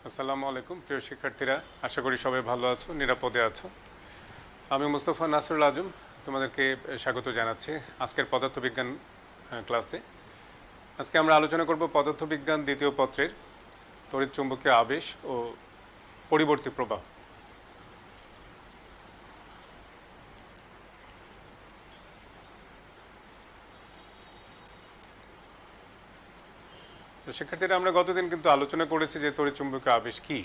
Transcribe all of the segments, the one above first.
আসসালামু আলাইকুম প্রিয় শিক্ষার্থীরা, আশা করি সবাই ভালো আছো, নিরাপদে আছো। আমি মুস্তফা নাসরুল আজম তোমাদেরকে স্বাগত জানাচ্ছি আজকের পদার্থবিজ্ঞান ক্লাসে। আজকে আমরা আলোচনা করব পদার্থবিজ্ঞান দ্বিতীয় পত্রের তড়িৎ চুম্বকীয় আবেশ ও পরিবর্তী প্রবাহ। শিক্ষার্থীরা, আমরা গতদিন কিন্তু আলোচনা করেছি যে তড়িৎ চুম্বকীয় আবেশ কী।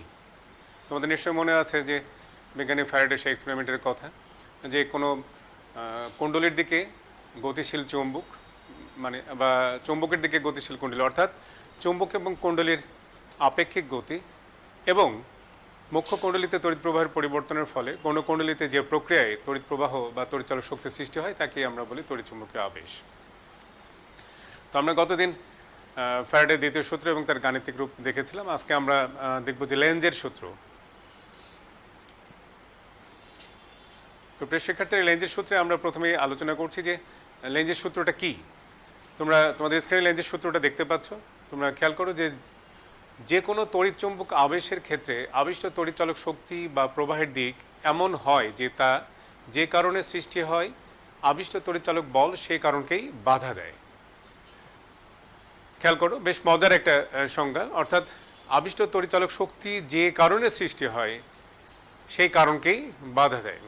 তোমাদের নিশ্চয় মনে আছে যে বিজ্ঞানী ফ্যারাডে সেই এক্সপেরিমেন্টের কথা, যে কোনো কুণ্ডলীর দিকে গতিশীল চুম্বক বা চুম্বকের দিকে গতিশীল কুণ্ডলী, অর্থাৎ চুম্বক এবং কুণ্ডলীর আপেক্ষিক গতি এবং মুখ্য কুণ্ডলীতে তড়িৎ প্রবাহের পরিবর্তনের ফলে গৌণ কুণ্ডলীতে যে প্রক্রিয়ায় তড়িৎ প্রবাহ বা তড়িৎচালক শক্তি সৃষ্টি হয় তাকে আমরা বলি তড়িৎ চুম্বকীয় আবেশ। তো আমরা গতদিন ফ্যারাডের দ্বিতীয় সূত্র এবং তার গাণিতিক রূপ দেখেছিলাম। আজকে আমরা দেখব যে লেঞ্জের সূত্র। তো প্রিয় শিক্ষার্থীরা, লেঞ্জের সূত্রে আমরা প্রথমে আলোচনা করছি যে লেঞ্জের সূত্রটা কি। তোমাদের স্ক্রিনে লেঞ্জের সূত্রটা দেখতে পাচ্ছ। তোমরা খেয়াল করো যে যে কোনো তড়িৎ চুম্বক আবেশের ক্ষেত্রে আবিষ্ট তড়িৎচালক শক্তি বা প্রবাহের দিক এমন হয় যে তা যে কারণে সৃষ্টি হয় আবিষ্ট তড়িৎচালক বল সেই কারণকেই বাধা দেয়। খেয়াল করো, বেশ মজার একটা সংজ্ঞা। অর্থাৎ আবিষ্ট তড়িৎচালক শক্তি যে কারণে সৃষ্টি হয় সেই কারণকেই বাধা দেয়।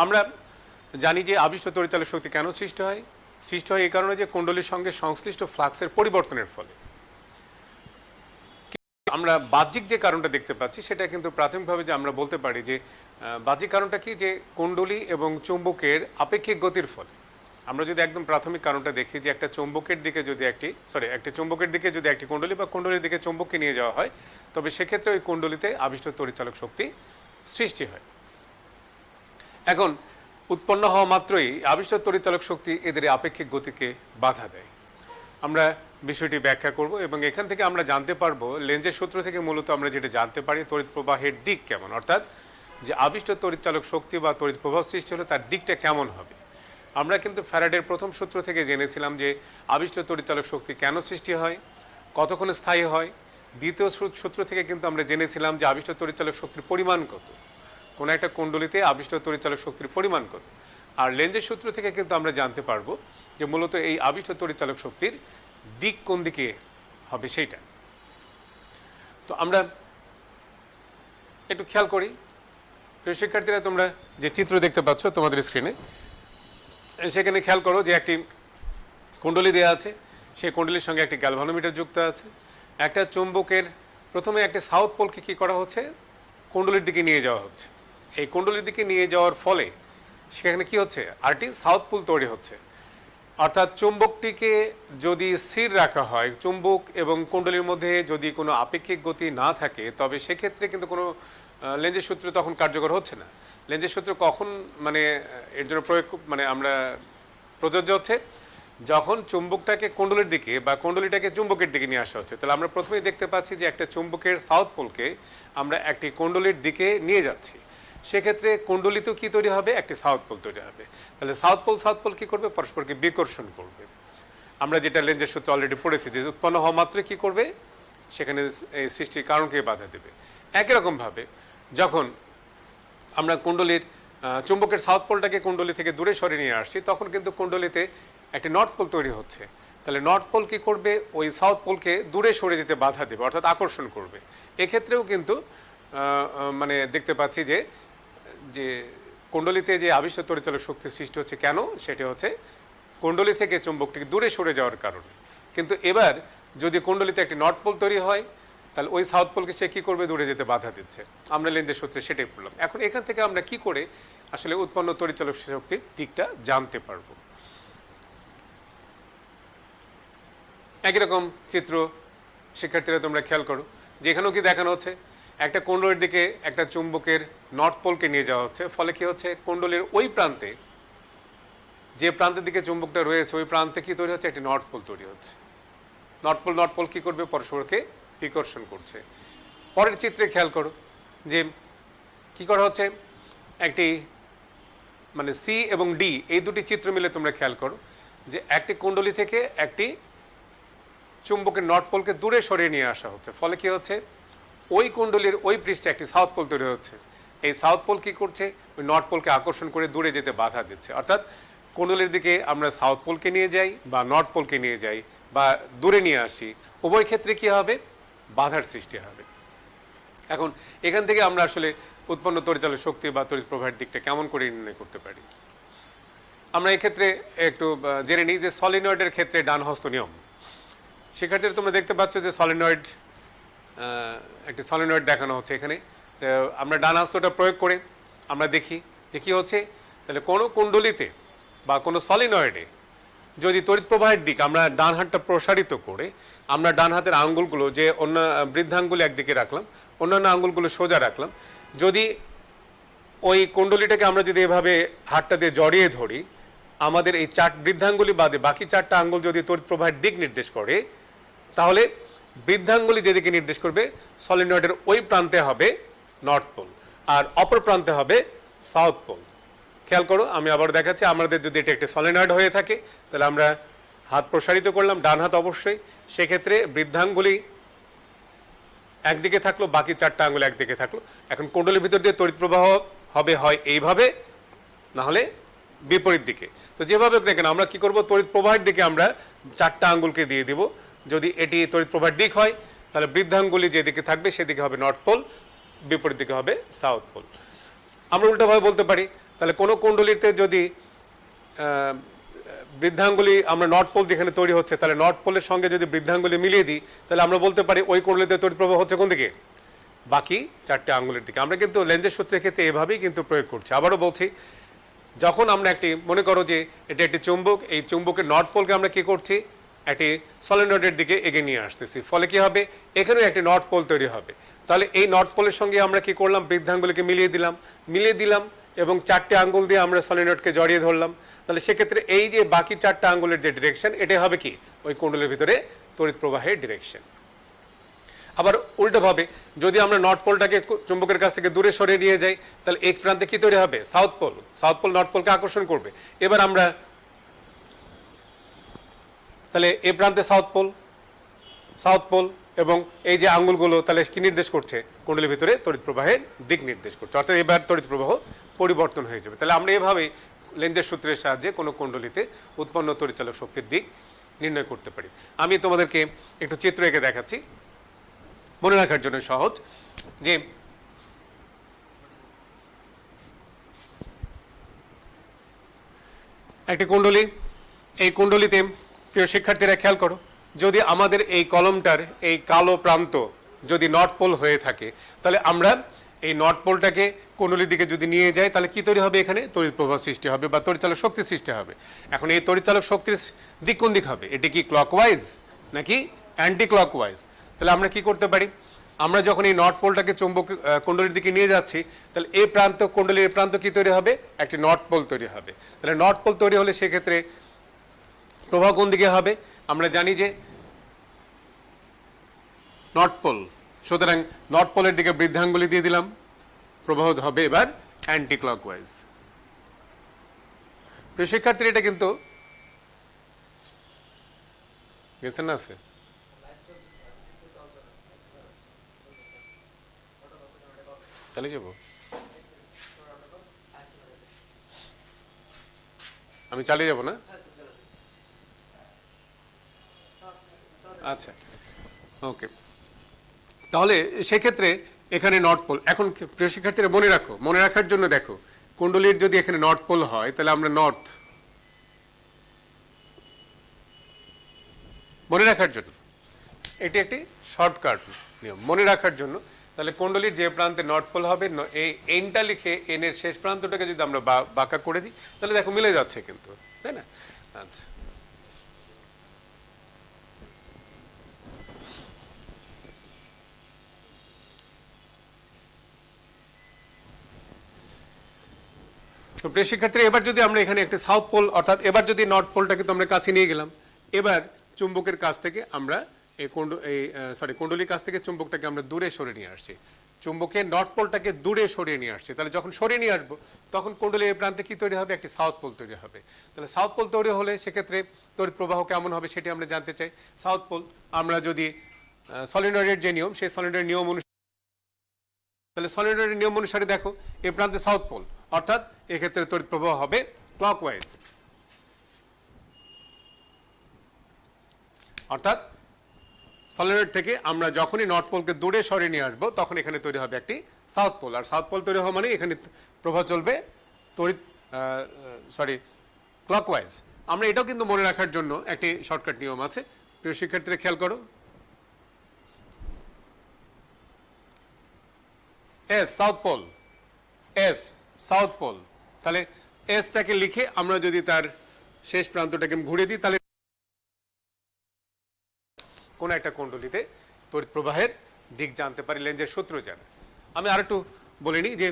আমরা জানি যে আবিষ্ট তড়িৎচালক শক্তি কেন সৃষ্টি হয়। সৃষ্টি হয় এই কারণে যে কুণ্ডলীর সঙ্গে সংশ্লিষ্ট ফ্লাক্সের পরিবর্তনের ফলে। আমরা বাহ্যিক যে কারণটা দেখতে পাচ্ছি সেটা কিন্তু প্রাথমিকভাবে যে আমরা বলতে পারি যে বাহ্যিক কারণটা কি, যে কুণ্ডলী এবং চুম্বকের আপেক্ষিক গতির ফলে। আমরা যদি একদম প্রাথমিক কারণটা দেখি যে একটা চুম্বকের দিকে যদি একটি কুণ্ডলী বা কুণ্ডলীর দিকে চুম্বককে নিয়ে যাওয়া হয়, তবে সেক্ষেত্রে ওই কুণ্ডলীতে আবিষ্ট তড়িৎচালক শক্তি সৃষ্টি হয়। এখন উৎপন্ন হওয়া মাত্রই আবিষ্ট তড়িৎচালক শক্তি এদের আপেক্ষিক গতিকে বাধা দেয়। আমরা বিষয়টি ব্যাখ্যা করব এবং এখান থেকে আমরা জানতে পারবো, লেঞ্জের সূত্র থেকে মূলত আমরা যেটা জানতে পারি তড়িৎ প্রবাহের দিক কেমন, অর্থাৎ যে আবিষ্ট তড়িৎচালক শক্তি বা তড়িৎ প্রবাহ সৃষ্টি হলে তার দিকটা কেমন হবে। আমরা কিন্তু ফ্যারাডের প্রথম সূত্র থেকে জেনেছিলাম যে আবিষ্ট তড়িৎচালক শক্তি কেন সৃষ্টি হয়, কতক্ষণ স্থায়ী হয়। দ্বিতীয় সূত্র থেকে কিন্তু আমরা জেনেছিলাম যে আবিষ্ট তড়িৎচালক শক্তির পরিমাণ কত, কোনো একটা কুণ্ডলীতে আবিষ্ট তড়িৎচালক শক্তির পরিমাণ কত। আর লেঞ্জের সূত্র থেকে কিন্তু আমরা জানতে পারবো যে মূলত এই আবিষ্ট তড়িৎচালক শক্তির দিক কোন দিকে হবে সেইটা। তো আমরা একটু খেয়াল করি। তো শিক্ষার্থীরা, তোমরা যে চিত্র দেখতে পাচ্ছ তোমাদের স্ক্রিনে, সেখানে খেয়াল করো যে একটি কুণ্ডলী দেওয়া আছে, সেই কুণ্ডলীর সঙ্গে একটি গ্যালভানোমিটার যুক্ত আছে। একটা চুম্বকের প্রথমে একটা সাউথ পোলকে কী করা হচ্ছে, কুণ্ডলীর দিকে নিয়ে যাওয়া হচ্ছে। এই কুণ্ডলীর দিকে নিয়ে যাওয়ার ফলে সেখানে কি হচ্ছে, আরেকটি সাউথ পোল তৈরি হচ্ছে। অর্থাৎ চুম্বকটিকে যদি স্থির রাখা হয়, চুম্বক এবং কুণ্ডলীর মধ্যে যদি কোনো আপেক্ষিক গতি না থাকে, তবে সেক্ষেত্রে কিন্তু কোনো লেঞ্জের সূত্র তখন কার্যকর হচ্ছে না। লেঞ্জের সূত্র কখন এর জন্য আমরা প্রযোজ্য হচ্ছে, যখন চুম্বকটাকে কুণ্ডলীর দিকে বা কুণ্ডলীটাকে চুম্বকের দিকে নিয়ে আসা হচ্ছে। তাহলে আমরা প্রথমেই দেখতে পাচ্ছি যে একটা চুম্বকের সাউথ পোলকে আমরা একটি কুণ্ডলীর দিকে নিয়ে যাচ্ছি। সেক্ষেত্রে কুণ্ডলীতেও কী তৈরি হবে, একটি সাউথ পোল তৈরি হবে। তাহলে সাউথ পোল কী করবে, পরস্পরকে বিকর্ষণ করবে। আমরা যেটা লেঞ্জের সূত্র অলরেডি পড়েছি যে উৎপন্ন হওয়া মাত্রই কী করবে, সেখানে এই সৃষ্টির কারণকে বাধা দেবে। একই রকমভাবে যখন আমরা কুণ্ডলীর চুম্বকের সাউথ পোলটাকে কুণ্ডলী থেকে দূরে সরিয়ে নিয়ে আসছি, তখন কিন্তু কুণ্ডলীতে একটি নর্থ পোল তৈরি হচ্ছে। তাহলে নর্থ পোল কী করবে, ওই সাউথ পোলকে দূরে সরে যেতে বাধা দেবে, অর্থাৎ আকর্ষণ করবে। এক্ষেত্রেও কিন্তু দেখতে পাচ্ছি যে কুণ্ডলীতে যে আবিষ্ট তড়িৎচালক শক্তি সৃষ্টি হচ্ছে কেন, সেটা হচ্ছে কুণ্ডলী থেকে চুম্বকটিকে দূরে সরে যাওয়ার কারণে। কিন্তু এবার যদি কুণ্ডলীতে একটি নর্থ পোল তৈরি হয়, তাহলে ওই সাউথ পোলকে সে কী করবে, দূরে যেতে বাধা দিচ্ছে। আমরা লেঞ্জের সূত্রে সেটাই পড়লাম। এখন এখান থেকে আমরা কি করে আসলে উৎপন্ন তড়িৎচালক শক্তির দিকটা জানতে পারবো। একই রকম চিত্র শিক্ষার্থীরা তোমরা খেয়াল করো, যেখানেও কি দেখানো হচ্ছে, একটা কুণ্ডলীর দিকে একটা চুম্বকের নর্থ পোলকে নিয়ে যাওয়া হচ্ছে। ফলে কি হচ্ছে, কুণ্ডলীর ওই প্রান্তে, যে প্রান্তের দিকে চুম্বকটা রয়েছে, ওই প্রান্তে কি তৈরি হচ্ছে, একটি নর্থ পোল তৈরি হচ্ছে। নর্থ পোল কি করবে, পরস্পরকে বিকর্ষণ করছে। পরের চিত্রে খেয়াল করো যে কি করা হচ্ছে, একটি সি এবং ডি, এই দুটি চিত্র মিলে তোমরা খেয়াল করো যে একটি কুণ্ডলী থেকে একটি চুম্বকের নর্থ পোলকে দূরে সরিয়ে নিয়ে আসা হচ্ছে। ফলে কি হচ্ছে, ওই কুণ্ডলীর ওই পৃষ্ঠে একটি সাউথ পোল তৈরি হচ্ছে। এই সাউথ পোল কি করছে, ওই নর্থ পোলকে আকর্ষণ করে দূরে যেতে বাধা দিচ্ছে। অর্থাৎ কুণ্ডলীর দিকে আমরা সাউথ পোলকে নিয়ে যাই বা নর্থ পোলকে নিয়ে যাই বা দূরে নিয়ে আসি, উভয় ক্ষেত্রে কি হবে, বাধার সৃষ্টি হবে। এখন এখান থেকে আমরা আসলে উৎপন্ন তড়িৎচালক শক্তি বা তড়িৎ প্রবাহের দিকটা কেমন করে নির্ণয় করতে পারি। আমরা এই ক্ষেত্রে একটু জেনে নিই যে সলিনয়েডের ক্ষেত্রে ডান হস্ত নিয়ম। শিক্ষার্থীরা তোমরা দেখতে পাচ্ছ যে সলিনয়েড, একটি সলিনয়েড দেখানো হচ্ছে এখানে। আমরা ডান হস্তটা প্রয়োগ করে আমরা দেখি যে কী হচ্ছে। তাহলে কোনো কুণ্ডলিতে বা কোনো সলিনয়েডে যদি তড়িৎ প্রবাহের দিক আমরা ডান হাতটা প্রসারিত করে আমরা ডান হাতের আঙ্গুলগুলো যে অন্য বৃদ্ধাঙ্গুল একদিকে রাখলাম, অন্যান্য আঙ্গুলগুলো সোজা রাখলাম, যদি ওই কুণ্ডলিটাকে আমরা যদি এভাবে হাতটা দিয়ে জড়িয়ে ধরি, আমাদের এই বৃদ্ধাঙ্গুলি বাদে বাকি 4টা আঙ্গুল যদি তড়িৎ প্রবাহের দিক নির্দেশ করে, তাহলে বৃদ্ধাঙ্গুলি যেদিকে নির্দেশ করবে সলিনয়েডের ওই প্রান্তে হবে নর্থ পোল আর অপর প্রান্তে হবে সাউথ পোল। খেয়াল করো, আমি আবার দেখাচ্ছি। আমাদের যদি এটা একটি সলিনয়েড হয়ে থাকে তাহলে আমরা হাত প্রসারিত করলাম, ডান হাত অবশ্যই, সেক্ষেত্রে বৃদ্ধাঙ্গুলি একদিকে থাকলো, বাকি 4টা আঙ্গুল একদিকে থাকলো। এখন কুণ্ডলীর ভিতর দিয়ে তড়িৎ প্রবাহ হবে হয় এইভাবে, না হলে বিপরীত দিকে। তো যেভাবে দেখেন আমরা কি করব, তড়িৎ প্রবাহের দিকে আমরা 4টা আঙ্গুলকে দিয়ে দিব। যদি এটি তড়িৎ প্রবাহের দিক হয় তাহলে বৃদ্ধাঙ্গুলি যেদিকে থাকবে সেদিকে হবে নর্থ পোল, বিপরীত দিকে হবে সাউথ পোল। আমরা উল্টোভাবে বলতে পারি, তাহলে কোনো কুণ্ডলীতে যদি বৃদ্ধাঙ্গুলি আমরা নর্থ পোল যেখানে তৈরি হচ্ছে, তাহলে নর্থ পোলের সঙ্গে যদি বৃদ্ধাঙ্গুলি মিলিয়ে দিই তাহলে আমরা বলতে পারি ওই কুণ্ডলীতে তড়িৎ প্রবাহ হচ্ছে কোন দিকে, বাকি 4টে আঙ্গুলের দিকে। আমরা কিন্তু লেন্জের সূত্রের ক্ষেত্রে এভাবেই কিন্তু প্রয়োগ করছি। আবারও বলছি, যখন আমরা একটি মনে করো যে এটা একটি চুম্বক, এই চুম্বকের নর্থ পোলকে আমরা কি করছি, একটি সলিনয়েডের দিকে এগিয়ে নিয়ে আসতেছি, ফলে কি হবে, এখানেও একটি নর্থ পোল তৈরি হবে। তাহলে এই নর্থ পোলের সঙ্গে আমরা কি করলাম, বৃদ্ধাঙ্গুলিকে মিলিয়ে দিলাম এবং 4টে আঙ্গুল দিয়ে আমরা সলিনয়েডকে জড়িয়ে ধরলাম। তাহলে সেক্ষেত্রে এই যে বাকি 4টা আঙ্গুলের যে ডিরেকশন, এটাই হবে কি ওই কুণ্ডলীর ভিতরে তড়িৎ প্রবাহের ডিরেকশন। আবার উল্টোভাবে যদি আমরা নর্থ পোলটাকে চুম্বকের কাছ থেকে দূরে সরিয়ে নিয়ে যাই, তাহলে এক প্রান্তে কি তৈরি হবে, south pole. South pole north পোলকে আকর্ষণ করবে। এবার আমরা তাহলে এ প্রান্তে সাউথ পোল এবং এই যে আঙ্গুলগুলো তাহলে কি নির্দেশ করছে, কুণ্ডলীর ভিতরে তড়িৎ প্রবাহের দিক নির্দেশ করছে। অর্থাৎ এবার তড়িৎ প্রবাহ পরিবর্তন হয়ে যাবে। তাহলে আমরা এভাবেই লেন্জের সূত্রের সাহায্যে কোনো কুণ্ডলীতে উৎপন্ন তড়িৎচালক শক্তির দিক নির্ণয় করতে পারি। আমি তোমাদেরকে একটু চিত্র এঁকে দেখাচ্ছি মনে রাখার জন্য সহজ। যে একটি কুণ্ডলী, এই কুণ্ডলীতে প্রিয় শিক্ষার্থীরা খেয়াল করো, যদি আমাদের এই কলমটার এই কালো প্রান্ত যদি নর্থ পোল হয়ে থাকে, তাহলে আমরা এই নর্থ পোলটাকে কুণ্ডলীর দিকে যদি নিয়ে যাই তাহলে কি তৈরি হবে, এখানে তড়িৎ প্রবাহ সৃষ্টি হবে বা তড়িৎচালক শক্তি সৃষ্টি হবে। এখন এই তড়িৎচালক শক্তির দিক কোন দিক হবে, এটি কি ক্লকওয়াইজ নাকি অ্যান্টি ক্লকওয়াইজ? তাহলে আমরা কি করতে পারি, আমরা যখন এই নর্থ পোলটাকে চুম্বক কুণ্ডলীর দিকে নিয়ে যাচ্ছি, তাহলে এই প্রান্ত কুণ্ডলীর প্রান্ত কি তৈরি হবে, একটি নর্থ পোল তৈরি হবে। তাহলে নর্থ পোল তৈরি হলে সেক্ষেত্রে প্রবাহ কোন দিকে হবে, আমরা জানি যে নর্থ পোল, সুতরাং নর্থ পোলের দিকে বৃদ্ধাঙ্গুলি দিয়ে দিলাম, প্রবাহ হবে এবার অ্যান্টি ক্লকওয়াইজ। প্রিয় শিক্ষার্থীরা এটা কিন্তু গেছেন না, আছে চালিয়ে যাব, আমি চালিয়ে যাব না, আচ্ছা ওকে। তাহলে সেক্ষেত্রে এখানে নর্থ পোল। এখন প্রিয় শিক্ষার্থীরা মনে রাখার জন্য দেখো, কুণ্ডলীর যদি এখানে নর্থ পোল হয় তাহলে আমরা নর্থ, মনে রাখার জন্য এটি একটি শর্টকাট নিয়ম মনে রাখার জন্য। তাহলে কুণ্ডলীর যে প্রান্তে নর্থ পোল হবে, এই এনটা লিখে এন এর শেষ প্রান্তটাকে যদি আমরা বাঁকা করে দিই তাহলে দেখো মিলে যাচ্ছে কিন্তু, তাই না? আচ্ছা, তো প্রিয় শিক্ষার্থীরা এবার যদি আমরা এখানে একটি সাউথ পোল, অর্থাৎ এবার যদি নর্থ পোলটাকে তো আমরা কাছে নিয়ে গেলাম, এবার চুম্বকের কাছ থেকে আমরা এই কুণ্ডলীর কাছ থেকে চুম্বকটাকে আমরা দূরে সরিয়ে নিয়ে আসছি, চুম্বকের নর্থ পোলটাকে দূরে সরিয়ে নিয়ে আসছি। তাহলে যখন সরিয়ে নিয়ে আসবো তখন কুণ্ডলীর এই প্রান্তে কি তৈরি হবে, একটি সাউথ পোল তৈরি হবে। তাহলে সাউথ পোল তৈরি হলে সেক্ষেত্রে তড়িৎ প্রবাহ কেমন হবে সেটি আমরা জানতে চাই। সাউথ পোল আমরা যদি সলিনয়েডের যে নিয়ম, সেই সলিনয়েডের নিয়ম অনুসারে তাহলে সলিনয়েডের নিয়ম অনুসারে দেখো এই প্রান্তে সাউথ পোল, অর্থাৎ এক্ষেত্রে তড়িৎ প্রবাহ হবে ক্লকওয়াইজ, অর্থাৎ সলিনয়েড থেকে আমরা যখনই নর্থ পোলকে দূরে সরিয়ে নিয়ে আসবো তখন এখানে তৈরি হবে একটি সাউথ পোল, আর সাউথ পোল তৈরি হওয়া মানে এখানে প্রবাহ চলবে তড়িৎ ক্লকওয়াইজ। আমরা এটাও কিন্তু মনে রাখার জন্য একটি শর্টকাট নিয়ম আছে, প্রিয় শিক্ষার্থীরা খেয়াল করো। S south pole, S south pole, তাহলে এসটাকে লিখে আমরা যদি তার শেষ প্রান্তটাকে ঘুরে দিই তাহলে কোন একটা কুণ্ডলীতে তড়িৎ প্রবাহের দিক জানতে পারি লেন্জের সূত্র জানা। আমি আর একটু বলে নিই যে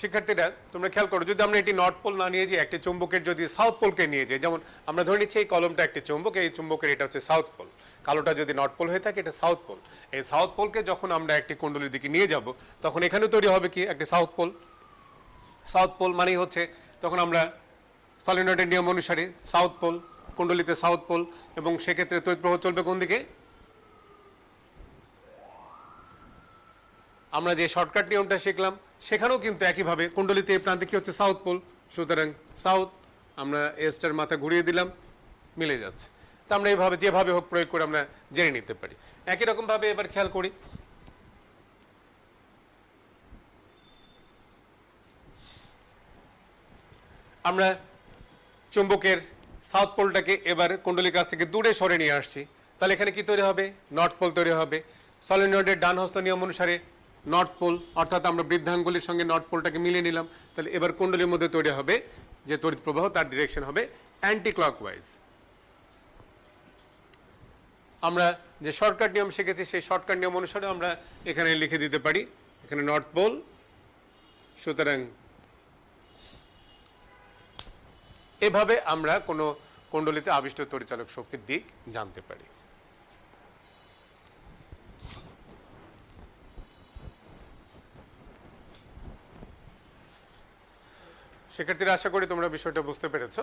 শিক্ষার্থীরা তোমরা খেয়াল করো, যদি আমরা এটি নর্থ পোল না নিয়ে যাই, একটি চুম্বকের যদি সাউথ পোলকে নিয়ে যাই, যেমন আমরা ধরে নিচ্ছি এই কলমটা একটি চুম্বক, এই চুম্বকের এটা হচ্ছে সাউথ পোল, কালোটা যদি নর্থ পোল হয়ে থাকে এটা সাউথ পোল। এই সাউথ পোলকে যখন আমরা একটি কুণ্ডলীর দিকে নিয়ে যাব তখন এখানে তৈরি হবে কি একটি সাউথ পোল। সাউথ পোল মানেই হচ্ছে তখন আমরা সলিনয়েডের নিয়ম অনুসারে সাউথ পোল, কুণ্ডলীতে সাউথ পোল, এবং সেক্ষেত্রে তড়িৎ প্রবাহ চলবে কোন দিকে? আমরা যে শর্টকাট নিয়মটা শিখলাম সেখানেও কিন্তু একইভাবে কুণ্ডলীতে এই প্রান্তে কি হচ্ছে সাউথ পোল, সুতরাং সাউথ, আমরা এসটার মাথা ঘুরিয়ে দিলাম, মিলে যাচ্ছে। তা আমরা এইভাবে যেভাবে হোক প্রয়োগ করে আমরা জেনে নিতে পারি। একই রকম ভাবে এবার খেয়াল করি, আমরা চুম্বকের সাউথ পোলটাকে এবার কুণ্ডলীর কাছ থেকে দূরে সরে নিয়ে আসছি, তাহলে এখানে কি তৈরি হবে? নর্থ পোল তৈরি হবে। সলিনয়েডের ডান হস্ত নিয়ম অনুসারে নর্থ পোল, অর্থাৎ আমরা বৃদ্ধাঙ্গুলির সঙ্গে নর্থ পোলটাকে মিলিয়ে নিলাম, তাহলে এবার কুণ্ডলীর মধ্যে তৈরি হবে যে তড়িৎ প্রবাহ তার ডিরেকশন হবে অ্যান্টি ক্লকওয়াইজ। আমরা যে শর্টকাট নিয়ম শিখেছি সেই শর্টকাট নিয়ম অনুসারে আমরা এখানে লিখে দিতে পারি এখানে নর্থ পোল, সুতরাং এভাবে আমরা কোনো কুণ্ডলীতে আবিষ্ট তড়িচালক শক্তির দিক জানতে পারি। শিক্ষার্থীরা আশা করি তোমরা বিষয়টা বুঝতে পেরেছো।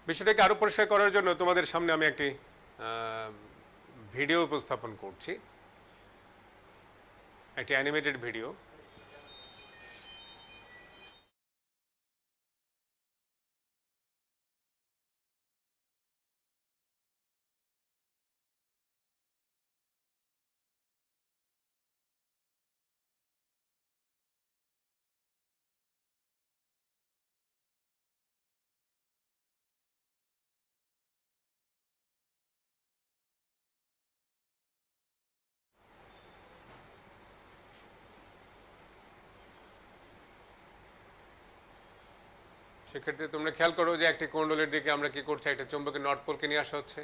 বিষয়টাকে আরো পরিষ্কার করার জন্য তোমাদের সামনে আমি একটি ভিডিও উপস্থাপন করছি, একটি অ্যানিমেটেড ভিডিও। সেক্ষেত্রে তোমরা খেয়াল করো যে একটি কুণ্ডলীর দিকে আমরা কি করছি, একটা চুম্বকের নর্থ পোলকে নিয়ে আসা হচ্ছে,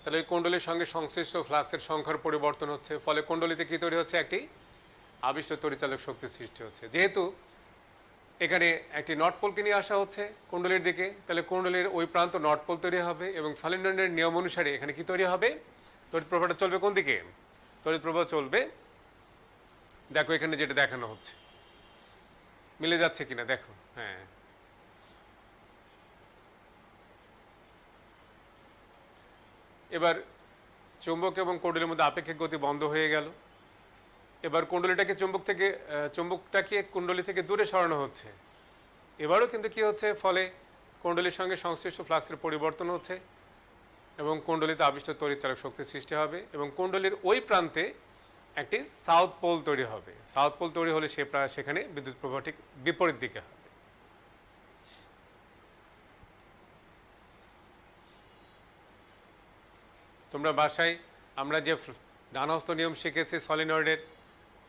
তাহলে ওই কুণ্ডলীর সঙ্গে সংশ্লিষ্ট ফ্লাক্সের সংখ্যার পরিবর্তন হচ্ছে, ফলে কুণ্ডলীতে কি তৈরি হচ্ছে? একটি আবিষ্ট তড়িচালক শক্তি সৃষ্টি হচ্ছে। যেহেতু এখানে একটি নর্থ পোলকে নিয়ে আসা হচ্ছে কুণ্ডলীর দিকে, তাহলে কুণ্ডলীর ওই প্রান্ত নর্থ পোল তৈরি হবে, এবং সলিনয়েডের নিয়ম অনুসারে এখানে কি তৈরি হবে? তড়িৎ প্রবাহটা চলবে কোন দিকে? তড়িৎ প্রবাহ চলবে, দেখো এখানে যেটা দেখানো হচ্ছে, মিলে যাচ্ছে কিনা দেখো। হ্যাঁ, এবার চুম্বক এবং কুণ্ডলীর মধ্যে আপেক্ষিক গতি বন্ধ হয়ে গেল। এবার কুণ্ডলীটাকে চুম্বকটাকে কুণ্ডলী থেকে দূরে সরানো হচ্ছে। এবারও কিন্তু কি হচ্ছে? ফলে কুণ্ডলীর সঙ্গে সংশ্লিষ্ট ফ্লাক্সের পরিবর্তন হচ্ছে এবং কুণ্ডলীতে আবিষ্ট তড়িৎচালক শক্তি সৃষ্টি হবে, এবং কুণ্ডলীর ওই প্রান্তে একটি সাউথ পোল তৈরি হবে। সাউথ পোল তৈরি হলে সেখানে বিদ্যুৎ প্রবাহ ঠিক বিপরীত দিকে হবে। তোমরা বাসায় আমরা যে ডানহস্ত নিয়ম শিখেছি সলিনয়েডের,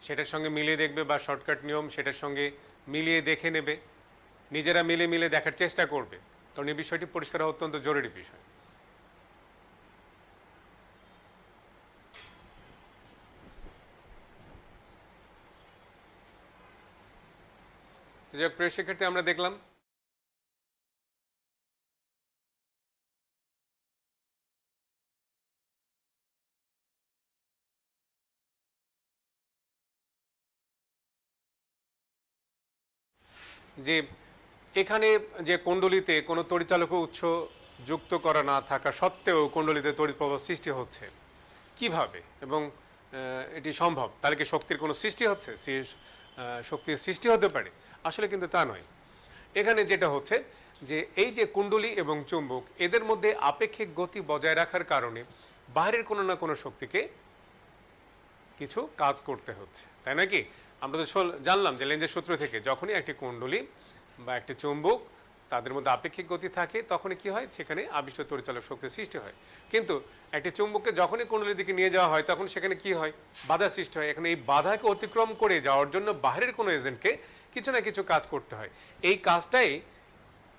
সেটার সঙ্গে মিলিয়ে দেখবে, বা শর্টকাট নিয়ম সেটার সঙ্গে মিলিয়ে দেখে নেবে, নিজেরা মিলে দেখার চেষ্টা করবে, কারণ এই বিষয়টি পরিষ্কার হওয়া অত্যন্ত জরুরি বিষয়। তো যাক প্রিয় শিক্ষার্থী, আমরা দেখলাম যে এখানে যে কুণ্ডলিতে কোনো তড়িৎচালক উৎস যুক্ত করা না থাকা সত্ত্বেও কুণ্ডলিতে তড়িৎ প্রবাহ সৃষ্টি হচ্ছে কিভাবে এবং এটি সম্ভব, তাহলে কি শক্তির কোনো সৃষ্টি হচ্ছে, শক্তির সৃষ্টি হতে পারে? আসলে কিন্তু তা নয়। এখানে যেটা হচ্ছে যে এই যে কুণ্ডলী এবং চুম্বক এদের মধ্যে আপেক্ষিক গতি বজায় রাখার কারণে বাইরের কোনো না কোনো শক্তিকে কিছু কাজ করতে হচ্ছে, তাই নাকি? আমরা তো জানলাম যে লেন্জের সূত্র থেকে যখনই একটি কুণ্ডলী বা একটি চুম্বক তাদের মধ্যে আপেক্ষিক গতি থাকে তখনই কি হয়, সেখানে আবিষ্ট তড়িৎচালক শক্তির সৃষ্টি হয়। কিন্তু একটি চুম্বককে যখনই কুণ্ডলীর দিকে নিয়ে যাওয়া হয় তখন সেখানে কি হয়, বাধা সৃষ্টি হয়। এখন এই বাধাকে অতিক্রম করে যাওয়ার জন্য বাইরের কোনো এজেন্টকে কিছু না কিছু কাজ করতে হয়। এই কাজটাই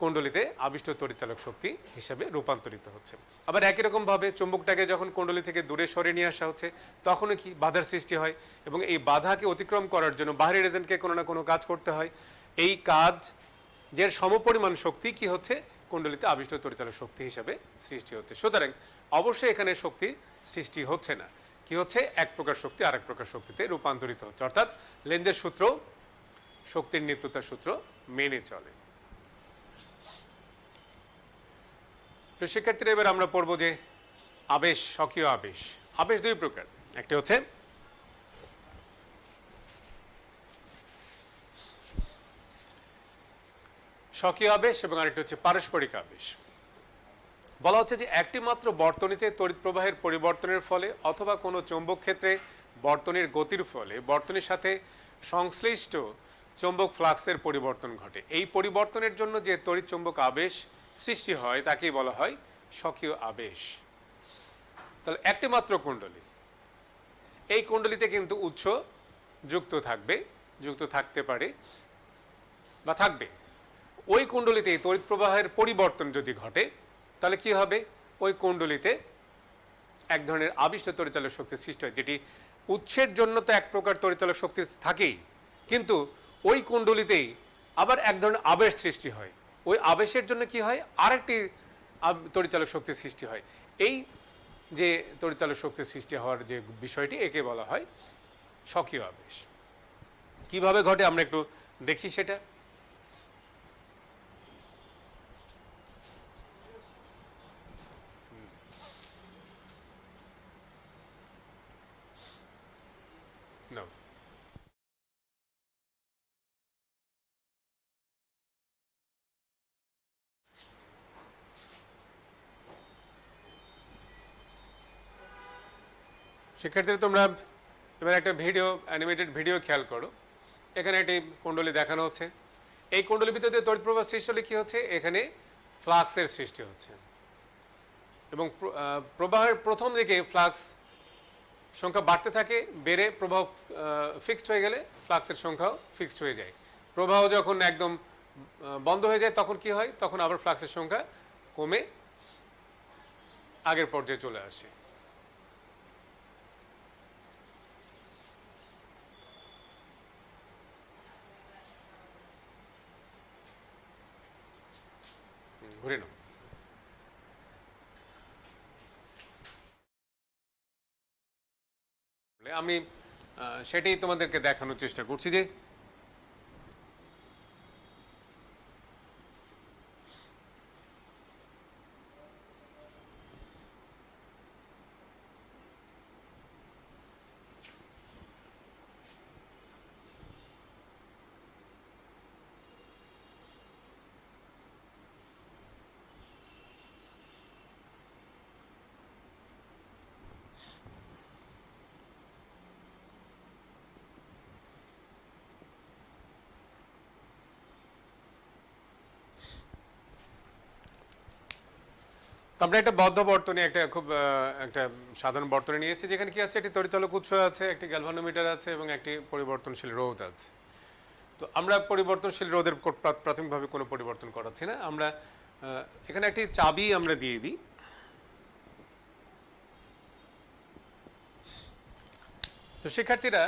কুণ্ডলীতে আবিষ্ট তড়িৎচালক শক্তি হিসেবে রূপান্তরিত হচ্ছে। আবার একই রকমভাবে চুম্বকটাকে যখন কুণ্ডলী থেকে দূরে সরে নিয়ে আসা হচ্ছে তখনও কি বাধার সৃষ্টি হয়, এবং এই বাধাকে অতিক্রম করার জন্য বাইরের এজেন্টকে কোনো না কোনো কাজ করতে হয়। এই কাজ যার সমপরিমাণ শক্তি কি হচ্ছে, কুণ্ডলীতে আবিষ্ট তড়িৎচালক শক্তি হিসেবে সৃষ্টি হচ্ছে। সুতরাং অবশ্যই এখানে শক্তি সৃষ্টি হচ্ছে না, কি হচ্ছে, এক প্রকার শক্তি আরেক প্রকার শক্তিতে রূপান্তরিত হচ্ছে। অর্থাৎ লেন্জের সূত্র শক্তির নিত্যতার সূত্র মেনে চলে। তো শিক্ষার্থীরা এবার আমরা পড়বো যে আবেশ, স্বকীয় আবেশ। আবেশ দুই প্রকার, একটি হচ্ছে স্বকীয় আবেশ এবং আরেকটি হচ্ছে পারস্পরিক আবেশ। বলা হচ্ছে যে একটি মাত্র বর্তনীতে তড়িৎ প্রবাহের পরিবর্তনের ফলে অথবা কোনো চৌম্বক ক্ষেত্রে বর্তনীর গতির ফলে বর্তনীর সাথে সংশ্লিষ্ট চৌম্বক ফ্লাক্সের পরিবর্তন ঘটে। এই পরিবর্তনের জন্য যে তড়িৎ চৌম্বক আবেশ সৃষ্টি হয় তাকেই বলা হয় স্বকীয় আবেশ। তাহলে একটি মাত্র কুণ্ডলী, এই কুণ্ডলীতে কিন্তু উৎস যুক্ত থাকবে, যুক্ত থাকতে পারে বা থাকবে। ওই কুণ্ডলীতে তড়িৎ প্রবাহের পরিবর্তন যদি ঘটে তাহলে কি হবে, ওই কুণ্ডলীতে এক ধরনের আবিষ্ট তড়িৎচালক শক্তির সৃষ্টি হয়, যেটি উৎসের জন্য তো এক প্রকার তড়িৎচালক শক্তি থাকেই, কিন্তু ওই কুণ্ডলীতেই আবার এক ধরনের আবেশ সৃষ্টি হয়। ওই আবেশের জন্য কি হয়, আরেকটি তড়িৎচালক শক্তির সৃষ্টি হয়। এই যে তড়িৎচালক শক্তির সৃষ্টি হওয়ার যে বিষয়টি, একে বলা হয় স্বকীয় আবেশ। কিভাবে ঘটে আমরা একটু দেখি সেটা। শিক্ষার্থীরা তোমরা এবার একটা ভিডিও, অ্যানিমেটেড ভিডিও খেয়াল করো। এখানে একটি কুণ্ডলী দেখানো হচ্ছে। এই কুণ্ডলীর ভিতরে তড়িৎ প্রবাহ সৃষ্টি হলে কি হচ্ছে, এখানে ফ্লাক্সের সৃষ্টি হচ্ছে, এবং প্রবাহের প্রথম দিকে ফ্লাক্স সংখ্যা বাড়তে থাকে, বেড়ে প্রবাহ ফিক্সড হয়ে গেলে ফ্লাক্সের সংখ্যাও ফিক্সড হয়ে যায়। প্রবাহ যখন একদম বন্ধ হয়ে যায় তখন কি হয়, তখন আবার ফ্লাক্সের সংখ্যা কমে আগের পর্যায়ে চলে আসে। ঘুরে নাও। আমি সেটাই তোমাদেরকে দেখানোর চেষ্টা করছি যে আমরা একটা বদ্ধ বর্তনী, একটা খুব একটা সাধারণ বর্তনী নিয়েছি, যেখানে কি আছে, একটি তড়িৎচালক উৎস আছে, একটি গ্যালভানোমিটার আছে এবং একটি পরিবর্তনশীল রোধ আছে। তো আমরা পরিবর্তনশীল রোধের প্রাথমিকভাবে কোনো পরিবর্তন করাচ্ছি না। আমরা এখানে একটি চাবি আমরা দিয়ে দিই। তো শিক্ষার্থীরা,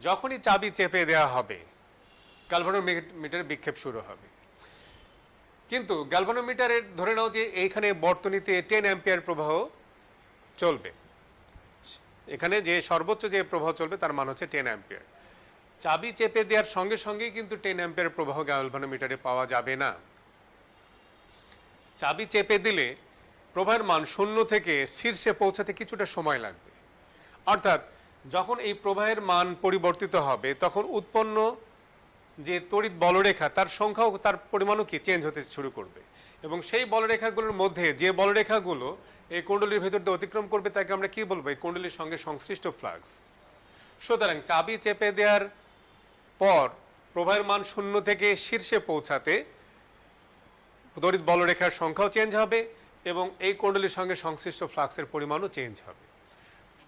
যখনই চাবি চেপে দেওয়া হবে গ্যালভানোমিটারের বিক্ষেপ শুরু হবে। কিন্তু গ্যালভানোমিটারের ধরে নাও যে এইখানে বর্তনীতে 10 অ্যাম্পিয়ার প্রবাহ চলবে, এখানে যে সর্বোচ্চ যে প্রবাহ চলবে তার মান হচ্ছে 10 অ্যাম্পিয়ার। চাবি চেপে দেওয়ার সঙ্গে সঙ্গেই কিন্তু 10 অ্যাম্পিয়ার প্রবাহ গ্যালভানোমিটারে পাওয়া যাবে না। চাবি চেপে দিলে প্রবাহের মান 0 থেকে শীর্ষে পৌঁছাতে কিছুটা সময় লাগবে। অর্থাৎ যখন এই প্রবাহের মান পরিবর্তিত হবে তখন উৎপন্ন যে তড়িৎ বলরেখা তার সংখ্যাও তার পরিমাণও কি চেঞ্জ হতে শুরু করবে, এবং সেই বলরেখাগুলোর মধ্যে যে বলরেখাগুলো এই কুণ্ডলীর ভেতর দিয়ে অতিক্রম করবে তাকে আমরা কি বলবো, এই কুণ্ডলীর সঙ্গে সংশ্লিষ্ট ফ্লাক্স। সুতরাং চাবি চেপে দেওয়ার পর প্রবাহের মান 0 থেকে শীর্ষে পৌঁছাতে তড়িৎ বলরেখার সংখ্যাও চেঞ্জ হবে এবং এই কুণ্ডলীর সঙ্গে সংশ্লিষ্ট ফ্লাক্সের পরিমাণও চেঞ্জ হবে।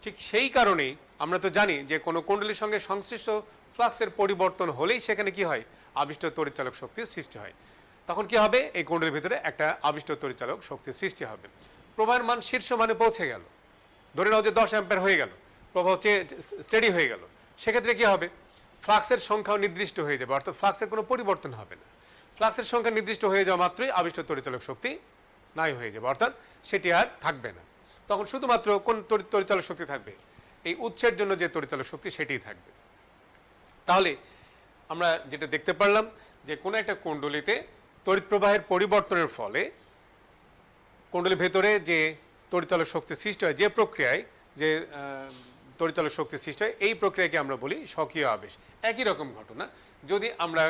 ঠিক সেই কারণেই আমরা তো জানি যে কোনো কুণ্ডলীর সঙ্গে সংশ্লিষ্ট ফ্লাক্সের পরিবর্তন হলেই সেখানে কি হয়, আবিষ্ট তড়িৎচালক শক্তির সৃষ্টি হয়। তখন কি হবে, এই কুণ্ডলীর ভিতরে একটা আবিষ্ট তড়িৎচালক শক্তির সৃষ্টি হবে। প্রবাহের মান শীর্ষ মানে পৌঁছে গেল, ধরে নাও যে 10 অ্যাম্পিয়ার হয়ে গেল, প্রবাহ স্টেডি হয়ে গেল, সেক্ষেত্রে কি হবে, ফ্লাক্সের সংখ্যাও নির্দিষ্ট হয়ে যাবে, অর্থাৎ ফ্লাক্সের কোনো পরিবর্তন হবে না। ফ্লাক্সের সংখ্যা নির্দিষ্ট হয়ে যাওয়া মাত্রই আবিষ্ট তড়িৎচালক শক্তি নাই হয়ে যাবে, অর্থাৎ সেটি আর থাকবে না। তখন শুধুমাত্র কোন তড়িৎচালক শক্তি থাকবে, এই উৎসের জন্য যে তড়িৎচালক শক্তি সেটিই থাকবে। তাহলে আমরা যেটা দেখতে পারলাম যে কোনো একটা কুণ্ডলীতে তড়িৎ প্রবাহের পরিবর্তনের ফলে কুণ্ডলীর ভেতরে যে তড়িৎচালক শক্তি সৃষ্টি হয়, যে প্রক্রিয়ায় যে তড়িৎচালক শক্তি সৃষ্টি হয়, এই প্রক্রিয়াকে আমরা বলি স্বকীয় আবেশ। একই রকম ঘটনা, যদি আমরা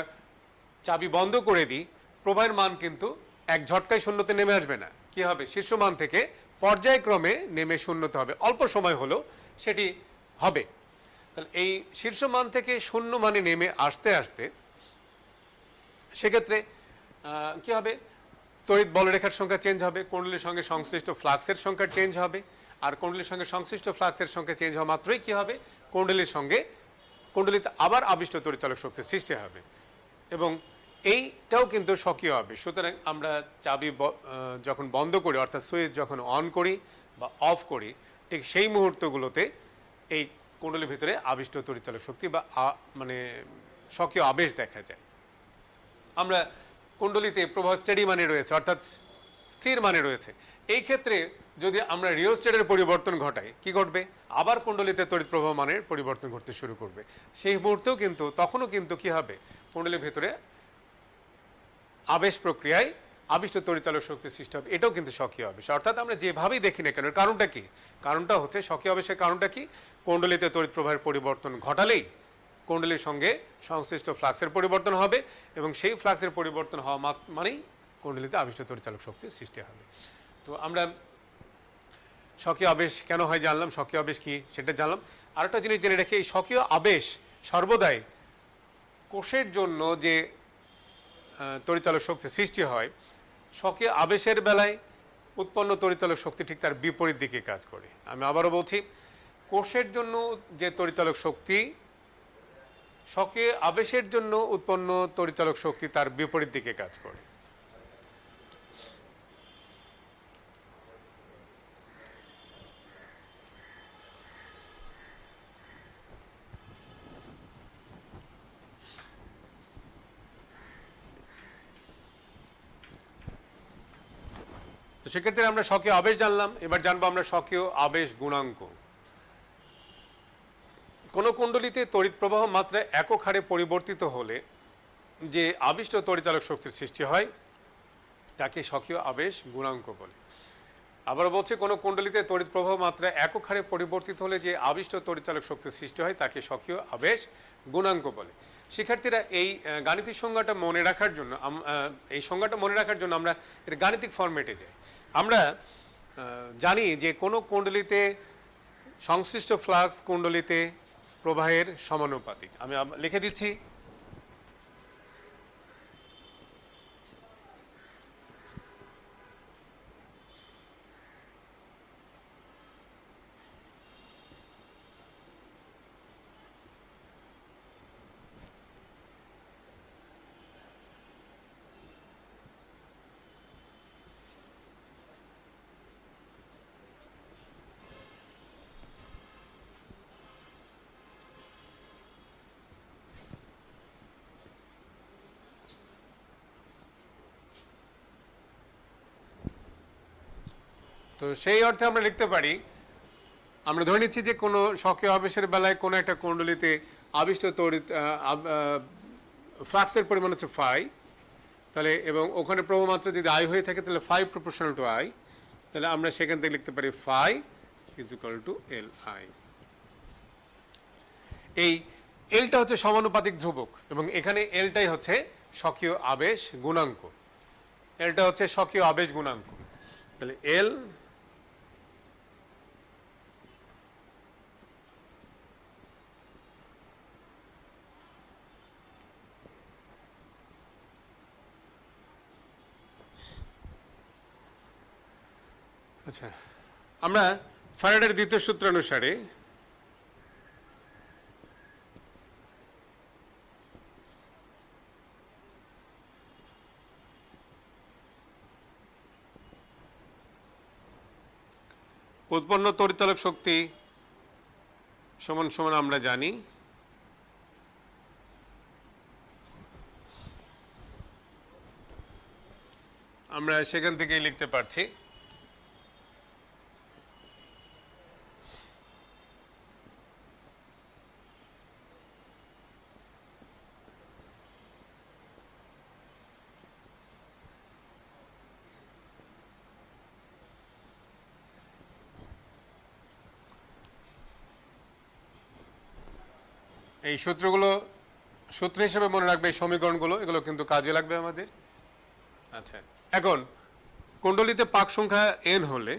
চাবি বন্ধ করে দিই প্রবাহের মান কিন্তু এক ঝটকায় শূন্যতে নেমে আসবে না, কি হবে, শীর্ষ মান থেকে পর্যায়ক্রমে নেমে শূন্যতে হবে, অল্প সময় হলো সেটি হবে। তাহলে এই শীর্ষ মান থেকে শূন্য মানে নেমে আসতে আসতে সেক্ষেত্রে কি হবে, তড়িৎ বলরেখার সংখ্যা চেঞ্জ হবে, কুণ্ডলীর সঙ্গে সংশ্লিষ্ট ফ্লাক্সের সংখ্যা চেঞ্জ হবে, আর কুণ্ডলীর সঙ্গে সংশ্লিষ্ট ফ্লাক্সের সংখ্যা চেঞ্জ হওয়া মাত্রই কি হবে, কুণ্ডলীতে আবার আবিষ্ট তড়িৎচালক শক্তির সৃষ্টি হবে, এবং এইটাও কিন্তু স্বকীয় আবেশ। সুতরাং আমরা চাবি যখন বন্ধ করি, অর্থাৎ সুইচ যখন অন করি বা অফ করি, ঠিক সেই মুহূর্তগুলোতে এই কুণ্ডলীর ভিতরে আবিষ্ট তড়িৎচালক শক্তি বা মানে স্বকীয় আবেশ দেখা যায়। আমরা কুণ্ডলীতে প্রবাহ স্টেডি মানে রয়েছে, অর্থাৎ স্থির মানে রয়েছে। এই ক্ষেত্রে যদি আমরা রিওস্টেটের পরিবর্তন ঘটাই, কি ঘটবে, আবার কুণ্ডলীতে তড়িৎ প্রবাহ মানের পরিবর্তন ঘটতে শুরু করবে। সেই মুহূর্তেও কিন্তু তখনও কিন্তু কি হবে, কুণ্ডলীর ভিতরে আবেশ প্রক্রিয়ায় আবিষ্ট তড়িৎচালক শক্তির সৃষ্টি হবে। এটাও কিন্তু স্বকীয় আবেশ। অর্থাৎ আমরা যেভাবেই দেখি না কেন, কারণটা কি, কারণটা হচ্ছে স্বকীয় আবেশের কারণটা কি, কুণ্ডলীতে তড়িৎ প্রবাহের পরিবর্তন ঘটালেই কুণ্ডলীর সঙ্গে সংশ্লিষ্ট ফ্লাক্সের পরিবর্তন হবে, এবং সেই ফ্লাক্সের পরিবর্তন হওয়া মানেই কুণ্ডলীতে আবিষ্ট তড়িৎচালক শক্তির সৃষ্টি হবে। তো আমরা স্বকীয় আবেশ কেন হয় জানলাম, স্বকীয় আবেশ কি সেটা জানলাম। আরেকটা জিনিস জেনে রেখে, এই স্বকীয় আবেশ সর্বদাই কোষের জন্য যে তড়িৎচালক শক্তি সৃষ্টি হয়, স্বকীয় আবেশের বেলায় উৎপন্ন তড়িৎচালক শক্তি ঠিক তার বিপরীত দিকে কাজ করে। আমি আবারও বলছি, কোষের জন্য যে তড়িৎচালক শক্তি, স্বকীয় আবেশের জন্য উৎপন্ন তড়িৎচালক শক্তি তার বিপরীত দিকে কাজ করে। তো সেক্ষেত্রে আমরা স্বকীয় আবেশ জানলাম, এবার জানবো আমরা স্বকীয় আবেশ গুণাঙ্ক। কোনো কুণ্ডলীতে তড়িৎ প্রবাহ মাত্রা একক হারে পরিবর্তিত হলে যে আবিষ্ট তড়িৎচালক শক্তির সৃষ্টি হয় তাকে স্বকীয় আবেশ গুণাঙ্ক বলে। আবার বলছে, কোনো কুণ্ডলীতে তড়িৎ প্রবাহ মাত্রা একক হারে পরিবর্তিত হলে যে আবিষ্ট তড়িৎচালক শক্তির সৃষ্টি হয় তাকে স্বকীয় আবেশ গুণাঙ্ক বলে। শিক্ষার্থীরা এই গাণিতিক সংজ্ঞাটা মনে রাখার জন্য আমরা এর গাণিতিক ফরম্যাটে যাই। আমরা জানি যে কোনো কুণ্ডলীতে সংশ্লিষ্ট ফ্লাক্স কুণ্ডলীতে প্রবাহের সমানুপাতিক। আমি লিখে দিচ্ছি, তো সেই অর্থে আমরা লিখতে পারি, আমরা ধরে নিচ্ছি যে কোনো স্বকীয় আবেশের বেলায় কোনো একটা কুণ্ডলীতে আবিষ্ট তড়িৎ ফ্লাক্সের পরিমাণ হচ্ছে ফাই, তাহলে এবং ওখানে প্রবাহমাত্রা যদি আই হয়ে থাকে তাহলে ফাই প্রপোর্শনাল টু আই, তাহলে আমরা সেখান থেকে লিখতে পারি phi is equal to L I. এই এলটা হচ্ছে সমানুপাতিক ধ্রুবক এবং এখানে এলটাই হচ্ছে স্বকীয় আবেশ গুণাঙ্ক, এলটা হচ্ছে স্বকীয় আবেশ গুণাঙ্ক। তাহলে এল আচ্ছা, আমরা ফ্যারাডের দ্বিতীয় সূত্র অনুসারে উৎপন্ন তড়িৎচালক শক্তি সমান সমান আমরা জানি আমরা সেখান থেকেই লিখতে পারছি এই সূত্রগুলো সূত্র হিসেবে মনে রাখবে, এই সমীকরণগুলো এগুলো কিন্তু কাজে লাগবে আমাদের। আচ্ছা, এখন কুণ্ডলিতে পাক সংখ্যা n হলে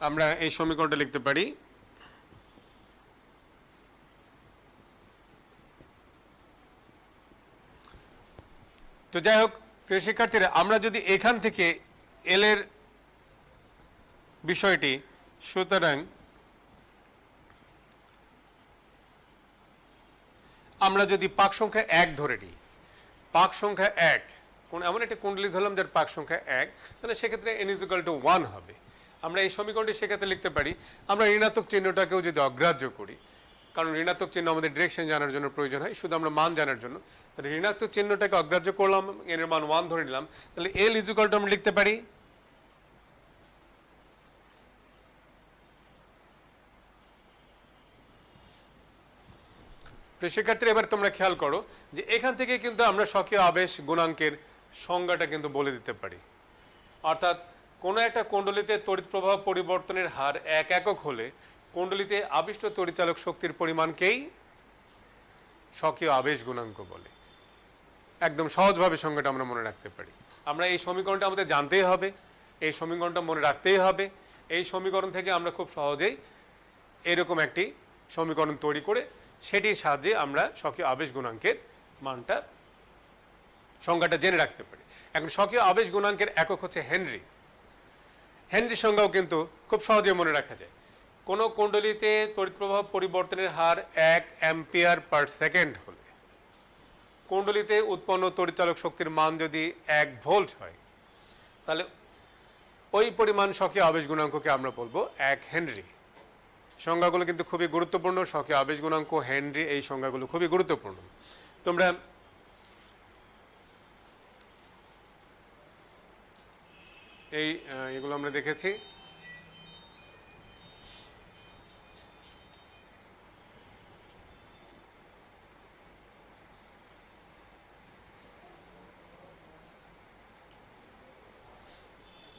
আমরা এই সমীকরণটা লিখতে পারি তো যাই হোক প্রিয় শিক্ষার্থীরা, আমরা যদি এখান থেকে এল এর বিষয়টি, সুতরাং আমরা যদি পাক সংখ্যা 1 ধরে নিই, পাক সংখ্যা 1 কোন এমন একটা কুণ্ডলী ধরলাম যার পাক সংখ্যা 1, তাহলে সেক্ষেত্রে n = 1 হবে। আমরা এই সমীকরণটি সেক্ষেত্রে লিখতে পারি, আমরা ঋণাত্মক চিহ্নটাকেও যদি অগ্রাহ্য করি, কারণ ঋণাত্মক চিহ্ন আমাদের ডিরেকশন জানার জন্য প্রয়োজন হয়, শুধু আমরা মান জানার জন্য, তাহলে ঋণাত্মক চিহ্নটাকে অগ্রাহ্য করলাম, n এর মান 1 ধরে নিলাম, তাহলে l = আমরা লিখতে পারি শিক্ষার্থীরা এবার তোমরা খেয়াল করো যে এখান থেকে কিন্তু আমরা স্বকীয় আবেশ গুণাঙ্কের সংজ্ঞাটা কিন্তু বলে দিতে পারি। অর্থাৎ কোনো একটা কুণ্ডলীতে তড়িৎ প্রবাহ পরিবর্তনের হার 1 একক হলে কুণ্ডলীতে আবিষ্ট তড়িৎচালক শক্তির পরিমাণকেই স্বকীয় আবেশ গুণাঙ্ক বলে। একদম সহজভাবে সংজ্ঞাটা আমরা মনে রাখতে পারি। আমরা এই সমীকরণটা আমাদের জানতেই হবে, এই সমীকরণটা মনে রাখতেই হবে। এই সমীকরণ থেকে আমরা খুব সহজেই এরকম একটি সমীকরণ তৈরি করে সেটির সাহায্যে আমরা স্বকীয় আবেশ গুণাঙ্কের মানটা, সংজ্ঞাটা জেনে রাখতে পারি। এখন স্বকীয় আবেশ গুণাঙ্কের একক হচ্ছে হেনরি। হেনরির সংজ্ঞাও কিন্তু খুব সহজে মনে রাখা যায়। কোনো কুণ্ডলীতে তড়িৎ প্রবাহ পরিবর্তনের হার 1 অ্যাম্পিয়ার/সেকেন্ড হলে কুণ্ডলীতে উৎপন্ন তড়িৎচালক শক্তির মান যদি 1 ভোল্ট হয়, তাহলে ওই পরিমাণ স্বকীয় আবেশ গুণাঙ্ককে আমরা বলবো 1 হেনরি। সংজ্ঞাগুলো কিন্তু খুবই গুরুত্বপূর্ণ, স্বকীয় আবেশ গুণাঙ্ক, হেনরি, এই সংজ্ঞাগুলো খুবই গুরুত্বপূর্ণ। তোমরা এগুলো আমরা দেখেছি।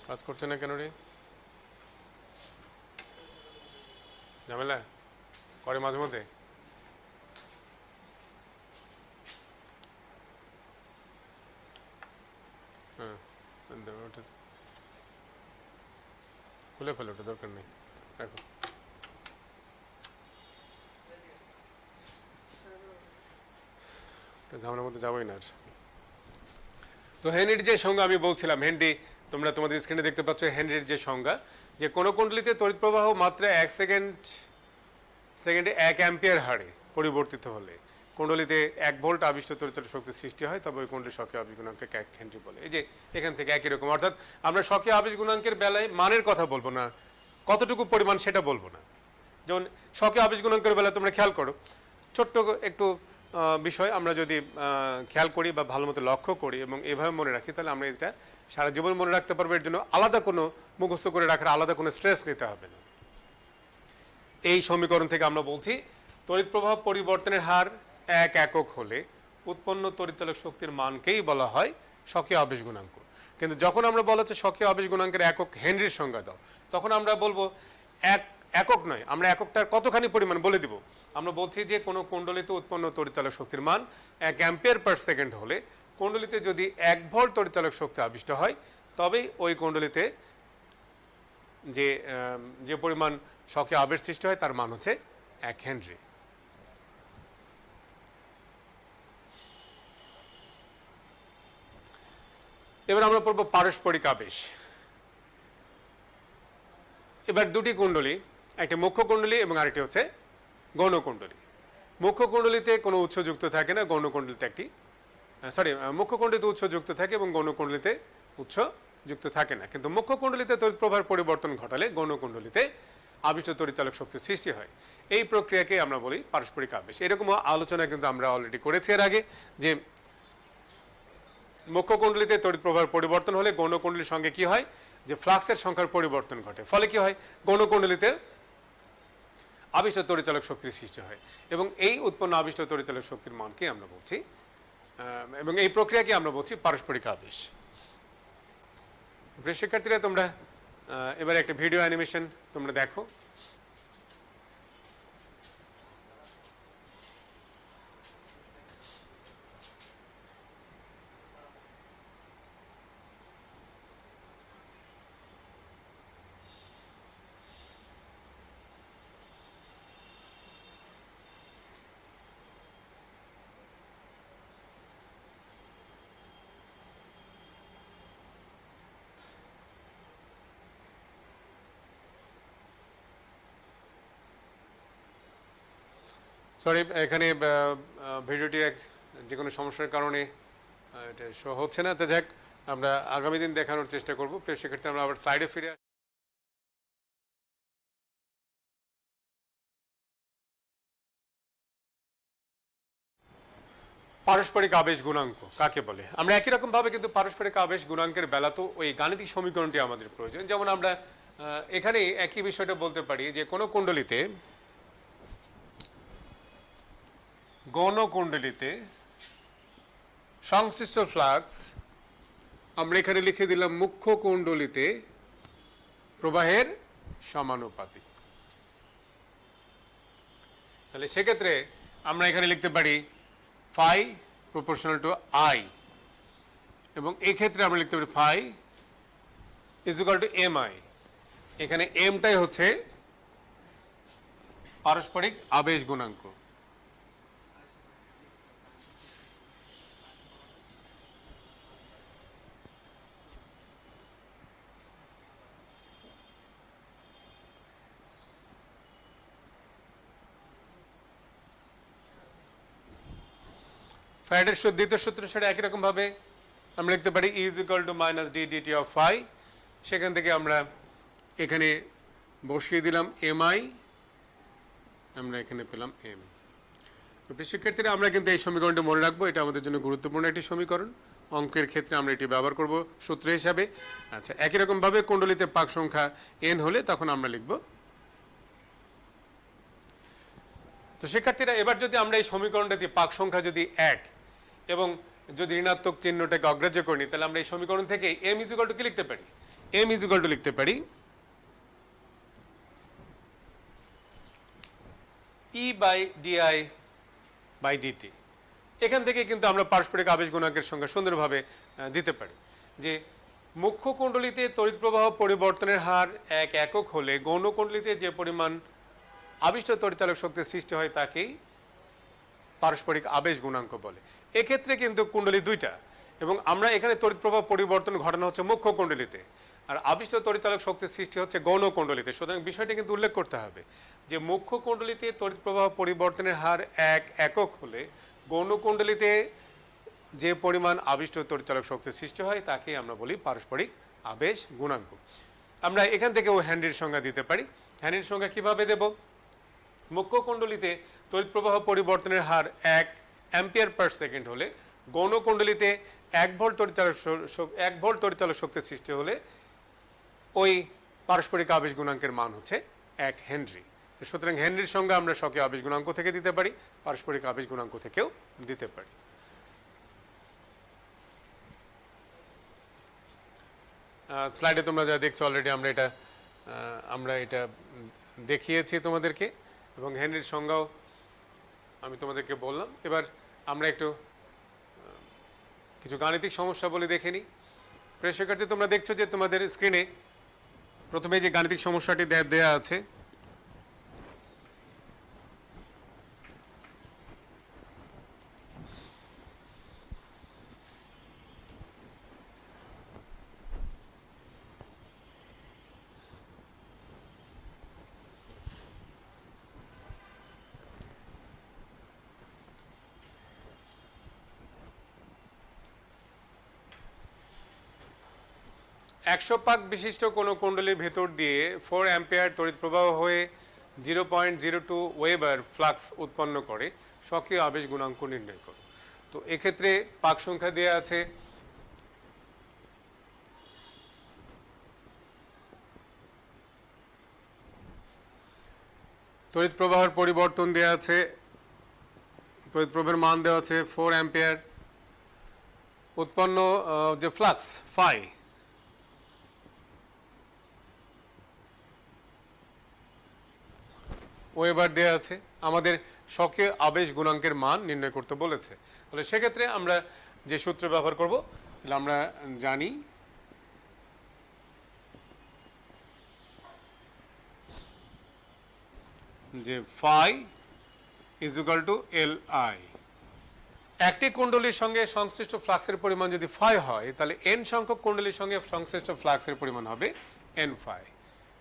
কাজ করছে না কেন রে? ঝামেলা করে মাঝে মধ্যে। হ্যাঁ, খুলে ফেলে, ওটা দরকার নেই, রাখো। ঝামেলার মধ্যে যাবোই না আর। তো হেনরির যে সংজ্ঞা আমি বলছিলাম, হেনরি তোমরা তোমাদের স্ক্রিনে দেখতে পাচ্ছ, হেনরির যে সংজ্ঞা, যে কোনো কুণ্ডলীতে তড়িৎ প্রবাহ মাত্রা 1 সেকেন্ডে 1 অ্যাম্পিয়ার হারে পরিবর্তিত হলে কুণ্ডলীতে 1 ভোল্ট আবিষ্ট তড়িৎচালক শক্তি সৃষ্টি হয়, তবে ওই কুণ্ডলীর স্বকীয় আবেশ গুণাঙ্ককে 1 হেনরি বলে। এই যে এখান থেকে একই রকম, অর্থাৎ আমরা স্বকীয় আবেশ গুণাঙ্কের বেলায় মানের কথা বলবো না, কতটুকু পরিমাণ সেটা বলবো না। যেমন স্বকীয় আবেশ গুণাঙ্কের বেলায় তোমরা খেয়াল করো, ছোট্ট একটু বিষয় আমরা যদি খেয়াল করি বা ভালো মতো লক্ষ্য করি এবং এভাবে মনে রাখি, তাহলে আমরা এটা সারা জীবন মনে রাখতে পারবো। এর জন্য আলাদা কোনো মুখস্থ করে রাখার আলাদা কোনো স্ট্রেস নিতে হবে না। এই সমীকরণ থেকে আমরা বলছি তড়িৎ প্রবাহ পরিবর্তনের হার 1 একক হলে উৎপন্ন তড়িৎচালক শক্তির মানকেই বলা হয় স্বকীয় আবেশ গুণাঙ্ক। কিন্তু যখন আমরা বলা হচ্ছে স্বকীয় আবেশ গুণাঙ্কের একক হেনরির সংজ্ঞা দাও, তখন আমরা বলবো একক নয়, আমরা এককটার কতখানি পরিমাণ বলে দিব। আমরা বলছি যে কোনো কুণ্ডলিতে উৎপন্ন তড়িৎচালক শক্তির মান 1 অ্যাম্পিয়ার পার সেকেন্ড হলে কুণ্ডলিতে যদি 1 ভোল্ট তড়িৎচালক শক্তি আবিষ্ট হয়, তবেই ওই কুণ্ডলিতে যে পরিমাণ স্বকীয় আবেশ সৃষ্টি হয় তার মান হচ্ছে 1 হেনরি। এবার আমরা পড়ব পারস্পরিক আবেশ। এবার দুটি কুণ্ডলী, একটি মুখ্য কুণ্ডলী এবং আরেকটি হচ্ছে গৌণ কুণ্ডলী। মুখ্য কুণ্ডলীতে কোনো উৎস যুক্ত থাকে না, গৌণ কুণ্ডলীতে মুখ্য কুণ্ডলীতে উৎস যুক্ত থাকে এবং গৌণ কুণ্ডলীতে উৎস যুক্ত থাকে না। কিন্তু মুখ্য কুণ্ডলীতে তড়িৎ প্রবাহের পরিবর্তন ঘটালে গৌণ কুণ্ডলীতে আবিষ্ট তড়িৎচালক শক্তির সৃষ্টি হয়। এই প্রক্রিয়াকে আমরা বলি পারস্পরিক আবেশ। এরকম আলোচনা কিন্তু আমরা অলরেডি করেছি এর আগে, যে মুখ্য কুণ্ডলীতে তড়িৎ প্রবাহের পরিবর্তন হলে গৌণ কুণ্ডলীর সঙ্গে কি হয়, যে ফ্লাক্সের সংখ্যার পরিবর্তন ঘটে, ফলে কি হয়, গৌণ কুণ্ডলীতে আবিষ্ট তড়িৎচালক শক্তির সৃষ্টি হয় এবং এই উৎপন্ন আবিষ্ট তড়িৎচালক শক্তির মানকে আমরা বলছি এবং এই প্রক্রিয়াকে আমরা বলছি পারস্পরিক আবেশ। প্রিয় শিক্ষার্থীরা, তোমরা এবার একটা ভিডিও অ্যানিমেশন তোমরা দেখো। সরি, এখানে ভিডিওটির যে কোনো সমস্যার কারণে এটা শো হচ্ছে না। তো যাক, আমরা আগামী দিন দেখানোর চেষ্টা করব। প্রিয় শিক্ষার্থী, আমরা আবার স্লাইডে ফিরে আসি। পারস্পরিক আবেশ গুণাঙ্ক কাকে বলে? আমরা একই রকম ভাবে কিন্তু পারস্পরিক আবেশ গুণাঙ্কের বেলা তো ওই গাণিতিক সমীকরণটি আমাদের প্রয়োজন। যেমন আমরা এখানে একই বিষয়টা বলতে পারি যে কোনো কুণ্ডলীতে, গৌণ কুণ্ডলীতে সংশ্লিষ্ট ফ্লাক্স আমরা এখানে লিখে দিলাম মুখ্য কুণ্ডলীতে প্রবাহের সমানুপাতিক। তাহলে সেক্ষেত্রে আমরা এখানে লিখতে পারি ফাই প্রপোর্শনাল টু আই, এবং এই ক্ষেত্রে আমরা লিখতে পারি phi is equal to M I. এখানে এমটাই হচ্ছে পারস্পরিক আবেশ গুণাঙ্ক। ফ্যারাডের দ্বিতীয় সূত্র সেটা একই রকম ভাবে আমরা লিখতে পারি E = minus D DT of phi. সেখান থেকে আমরা এখানে বসিয়ে দিলাম এম আই, আমরা এখানে পেলাম এম। তো শিক্ষার্থীরা, আমরা কিন্তু এই সমীকরণটা মনে রাখবো, এটা আমাদের জন্য গুরুত্বপূর্ণ একটি সমীকরণ। অঙ্কের ক্ষেত্রে আমরা এটি ব্যবহার করব সূত্র হিসাবে। আচ্ছা, একই রকম ভাবে কুণ্ডলীতে পাক সংখ্যা n হলে তখন আমরা লিখব। তো শিক্ষার্থীরা, এবার যদি আমরা এই সমীকরণটা দিয়ে পাক সংখ্যা যদি 1 এবং যদি ঋণাত্মক চিহ্নটাকে অগ্রাহ্য করি, তাহলে আমরা এই সমীকরণ থেকে m = কি লিখতে পারি? m = লিখতে পারি E/di/dt। এখান থেকে কিন্তু আমরা পারস্পরিক আবেশ গুণাঙ্কের সংখ্যা সুন্দরভাবে দিতে পারি যে মুখ্য কুণ্ডলীতে তড়িৎ প্রবাহ পরিবর্তনের হার 1 একক হলে গৌণ কুণ্ডলীতে যে পরিমাণ আবিষ্ট তড়িৎচালক শক্তির সৃষ্টি হয় তাকেই পারস্পরিক আবেশ গুণাঙ্ক বলে। এক্ষেত্রে কিন্তু কুণ্ডলী দুইটা, এবং আমরা এখানে তড়িৎ প্রবাহ পরিবর্তন ঘটানো হচ্ছে মুখ্য কুণ্ডলীতে, আর আবিষ্ট তড়িৎচালক শক্তির সৃষ্টি হচ্ছে গৌণ কুণ্ডলীতে। সুতরাং বিষয়টি কিন্তু উল্লেখ করতে হবে যে মুখ্য কুণ্ডলীতে তড়িৎ প্রবাহ পরিবর্তনের হার 1 একক হলে গৌণ কুণ্ডলীতে যে পরিমাণ আবিষ্ট তড়িৎচালক শক্তির সৃষ্টি হয় তাকে আমরা বলি পারস্পরিক আবেশ গুণাঙ্ক। আমরা এখান থেকেও হেনরির সংজ্ঞা দিতে পারি। হেনরির সংজ্ঞা কিভাবে দেব? মুখ্য কুণ্ডলীতে তড়িৎ প্রবাহ পরিবর্তনের হার 1 অ্যাম্পিয়ার পার সেকেন্ড হলে গৌণ কুণ্ডলীতে 1 ভোল্ট তড়িৎচালক শক্তি সৃষ্টি হলে ওই পারস্পরিক আবেশ গুণাঙ্কের মান হচ্ছে 1 হেনরি। তো সুতরাং হেনরির সঙ্গে আমরা স্বকীয় আবেশ গুণাঙ্ক থেকে দিতে পারি, পারস্পরিক আবেশ গুণাঙ্ক থেকেও দিতে পারি। স্লাইডে তোমরা যা দেখছো অলরেডি আমরা এটা দেখিয়েছি তোমাদেরকে, এবং হেনরির সংজ্ঞাও আমি তোমাদেরকে বললাম। এবার আমরা একটু কিছু গাণিতিক সমস্যা বলে দেখে নিই। প্রিয় শিক্ষার্থী, তোমরা দেখছো যে তোমাদের স্ক্রিনে প্রথমে যে গাণিতিক সমস্যাটি দেয়া আছে, একশো পাক বিশিষ্ট কোনো কুণ্ডলীর ভেতর দিয়ে 4 অ্যাম্পিয়ার তড়িৎ প্রবাহ হয়ে 0.02 ওয়েবার ফ্লাক্স উৎপন্ন করে, স্বকীয় আবেশ গুণাঙ্ক নির্ণয় করো। তো এক্ষেত্রে পাক সংখ্যা দেওয়া আছে তড়িৎ প্রবাহের পরিবর্তন দেওয়া আছে, তড়িৎ প্রবাহের মান দেওয়া আছে 4 অ্যাম্পিয়ার, উৎপন্ন যে ফ্লাক্স ফাই ওয়েবার দেওয়া আছে, আমাদের স্বকীয় আবেশ গুণাঙ্কের মান নির্ণয় করতে বলেছে। তাহলে সেক্ষেত্রে আমরা যে সূত্র ব্যবহার করব, আমরা জানি যে phi is equal to L I. একটি কুণ্ডলীর সঙ্গে সংশ্লিষ্ট ফ্লাক্সের পরিমাণ যদি ফাই হয়, তাহলে এন সংখ্যক কুণ্ডলীর সঙ্গে সংশ্লিষ্ট ফ্লাক্সের পরিমাণ হবে এন ফাই।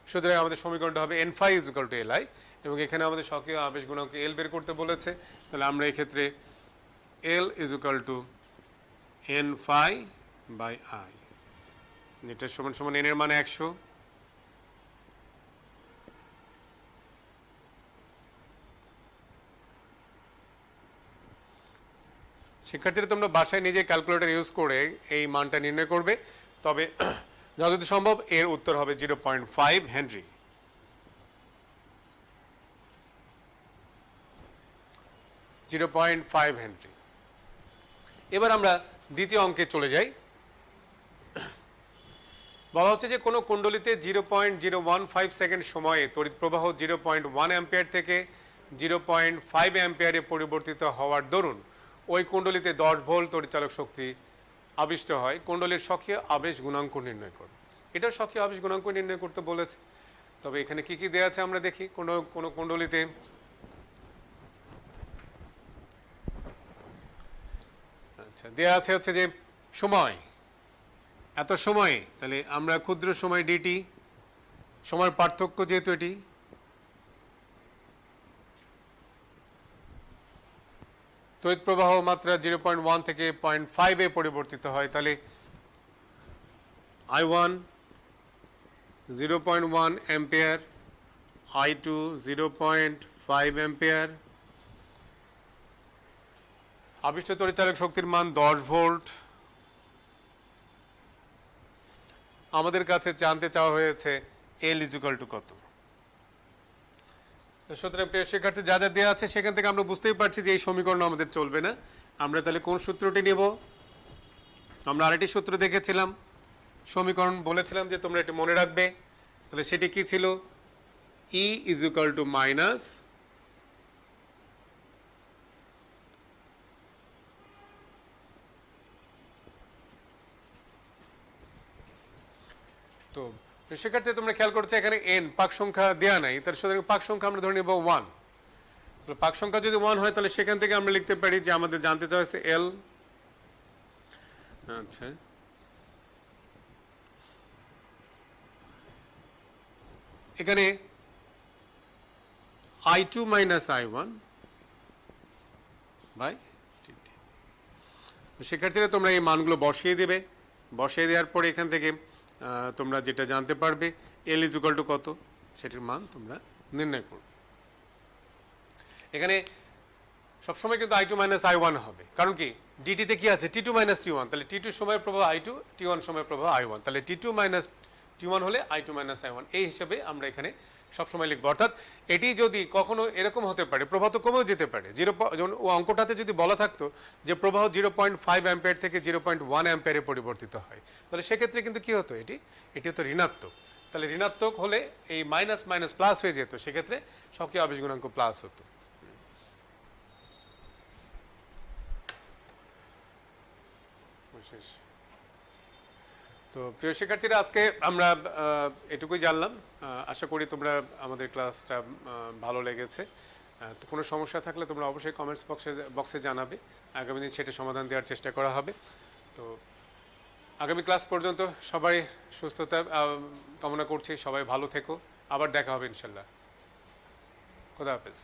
সুতরাং আমাদের সমীকরণটা হবে N phi is equal to L I, এবং এখানে আমাদের স্বকীয় আবেশ গুণাঙ্ক এল বের করতে বলেছে। তাহলে আমরা এক্ষেত্রে L is equal to N phi by I, যেটা সমান সমান এন এর মান 100। শিক্ষার্থীরা, তোমরা বাসায় নিজে ক্যালকুলেটর ইউজ করে এই মানটা নির্ণয় করবে, তবে যতদূর সম্ভব এর উত্তর হবে 0.5 হেনরি। এবার আমরা দ্বিতীয় অঙ্কে চলে যাই। বলা হচ্ছে যে কোনো কুণ্ডলীতে 0.015 সেকেন্ড সময়ে তড়িৎ প্রবাহ 0.1 অ্যাম্পিয়ার থেকে 0.5 অ্যাম্পিয়ারে পরিবর্তিত হওয়ার দরুন ওই কুণ্ডলীতে 10 ভোল্ট তড়িৎচালক শক্তি আবিষ্ট হয়। কুণ্ডলীর স্বকীয় আবেশ গুণাঙ্ক নির্ণয় করো। এটার স্বকীয় আবেশ গুণাঙ্ক নির্ণয় করতে বলেছে। তবে এখানে কি কি দেওয়া আছে আমরা দেখি। কোনো কুণ্ডলীতে আচ্ছা দেওয়া আছে হচ্ছে যে সময় এত সময়ে, তাহলে আমরা ক্ষুদ্র সময় ডিটি, সময়ের পার্থক্য যেহেতু এটি, তড়িৎ প্রবাহ মাত্রা 0.1 থেকে 0.5 পরিবর্তিত হয়, তাহলে I1 0.1 অ্যাম্পিয়ার, I2 0.5 অ্যাম্পিয়ার, আবিষ্ট তড়িৎচালক শক্তির মান 10 ভোল্ট। আমাদের কাছে জানতে চাওয়া হয়েছে এল ইজ ইকুয়াল টু কত। তো সুতরাং প্রিয় শিক্ষার্থী, যা যা দেওয়া আছে সেখান থেকে আমরা বুঝতেই পারছি যে এই সমীকরণ আমাদের চলবে না। আমরা তাহলে কোন সূত্রটি নেব? আমরা আরেকটি সূত্র দেখেছিলাম, সমীকরণ বলেছিলাম যে তোমরা এটি মনে রাখবে। তাহলে সেটি কি ছিল? ই ইজ ইকুয়াল টু মাইনাস তো শিক্ষার্থী, তোমরা খেয়াল করছো এখানে এন পাক সংখ্যা দেওয়া নাই, তার সুতরাং পাক সংখ্যা আমরা ধরে নেব 1। তাহলে পাক সংখ্যা যদি 1 হয়, তাহলে সেখান থেকে আমরা লিখতে পারি যে আমাদের জানতে চাওয়া হচ্ছে এল। আচ্ছা, এখানে I2 minus I1 by TT. শিক্ষার্থীরা, তোমরা এই মানগুলো বসিয়ে দেবে। বসিয়ে দেওয়ার পরে এখান থেকে তোমরা যেটা জানতে পারবে এল ইজ ইকুয়াল টু কত, সেটির মান তোমরা নির্ণয় করবে। এখানে সবসময় কিন্তু I2 মাইনাস I1 হবে, কারণ কি ডিটিতে কি আছে T2 মাইনাস T1, তাহলে T2 সময়ের প্রবাহ I2, T1 সময়ের প্রবাহ I1, তাহলে T2 মাইনাস T1 হলে I2 মাইনাস I1, এই হিসাবে আমরা এখানে সবসময় লিখবো। অর্থাৎ এটি যদি কখনো এরকম হতে পারে, প্রবাহ তো কমেও যেতে পারে, যেমন ও অঙ্কটাতে যদি বলা থাকতো যে প্রবাহ 0.5 অ্যাম্পিয়ার থেকে 0.1 অ্যাম্পিয়ারে পরিবর্তিত হয়, তাহলে সেক্ষেত্রে কিন্তু কি হতো, এটি হতো ঋণাত্মক। তাহলে ঋণাত্মক হলে এই মাইনাস মাইনাস প্লাস হয়ে যেত, সেক্ষেত্রে স্বকীয় আবেশ গুণাঙ্ক প্লাস হতো। তো প্রিয় শিক্ষার্থীরা, আজকে আমরা এটুকুই জানলাম। আশা করি তোমরা আমাদের ক্লাসটা ভালো লেগেছে। তো কোনো সমস্যা থাকলে তোমরা অবশ্যই কমেন্টস বক্সে জানাবে, আগামী দিন সেটা সমাধান দেওয়ার চেষ্টা করা হবে। তো আগামী ক্লাস পর্যন্ত সবাই সুস্থতা কামনা করছি, সবাই ভালো থেকো, আবার দেখা হবে ইনশাল্লাহ। খোদা হাফেজ।